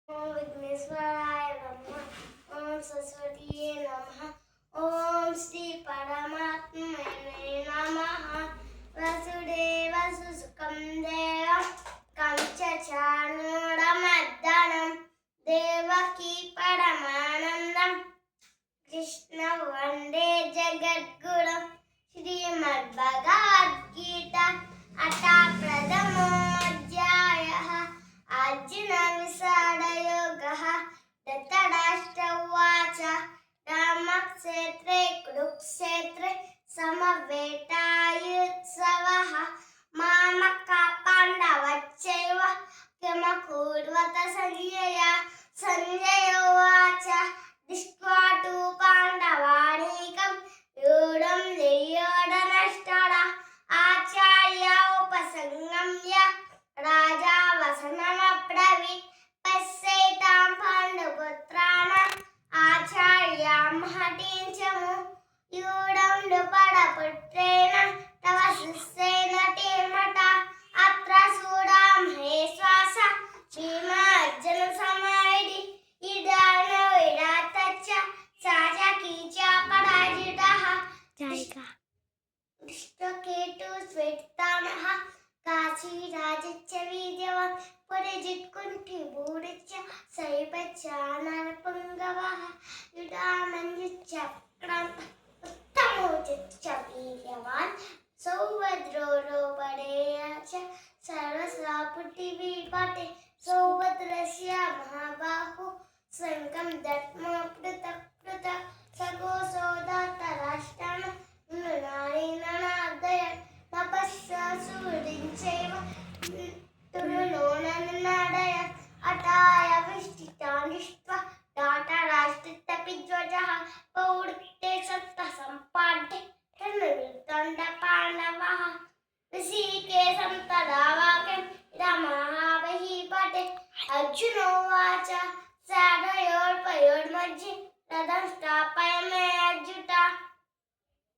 ఓం విఘ్నేశ్వరాయ నమః. ఓం సరస్వతీయే నమః. ఓం శ్రీ పరమాత్మనే నమః. వసుదేవసు సుఖం దేవం కంచచాణూరమర్దనం దేవకీ పరమానందం కృష్ణ వందే జగద్గురం. శ్రీమద్భగవద్గీత అథా ప్రథమోऽధ్యాయः. అర్జున విషాదయోగः. ధృతరాష్ట్ర ఉవాచ రామక్షేత్రే కురుక్షేత్రే సమవేతాయుత్సవः మామకా పాండవశ్చైవ కిమకుర్వత సంజయ. సంజయ ఉవాచ దృష్ట్వా తు పాండవానీకం వ్యూఢం దుర్యోధనశ్చ ఆచార్య ఉపసంగమ్య రాజా వసనమబ్రవీత్ పశ్యైతాం పాండుపుత్రాణం ఆచార్యాం మహతీం చము వ్యూఢం ద్రుపదపుత్రేణ తవ శిష్యేన ధీమత అత్ర చూడామహే శ్వాస భీమార్జున సమాయుధి ఇదానో విరాతచ్చ సాజకీచ పరాజితః దృష్టకేతు శ్వేతామహ కాశీరాజచ్చ వీర్యవాన్ పురజిత్కుంఠి భూరిచ్చ సైపచ్చ నరపుంగవః యుధామన్యుచ్చ క్రాంత ఉత్తమోచిచ్చ వీర్యవాన్ సౌభద్రో రోపడేయచ సర్వసాపుటి విపటే సౌభద్రస్య మహాబాహు శంఖం దత్మో పృథక్ పృథక్ సగోసోదాతరాష్ట్రం నృణాళినాదయన్ నపస్సూరించైవ తురులోననాదయన్ అటాయ విష్టితానిష్ట్వా ధాతరాష్ట్రపిధ్వజః పౌరుక్తే సప్త సంపాద్య ధనుర్దండ పాండవః ఋషికేశం తదా వాక్యం రమావహీపటే. అర్జునోవాచ సాధయోర్పయోర్मध्ये రథం స్థాపయామి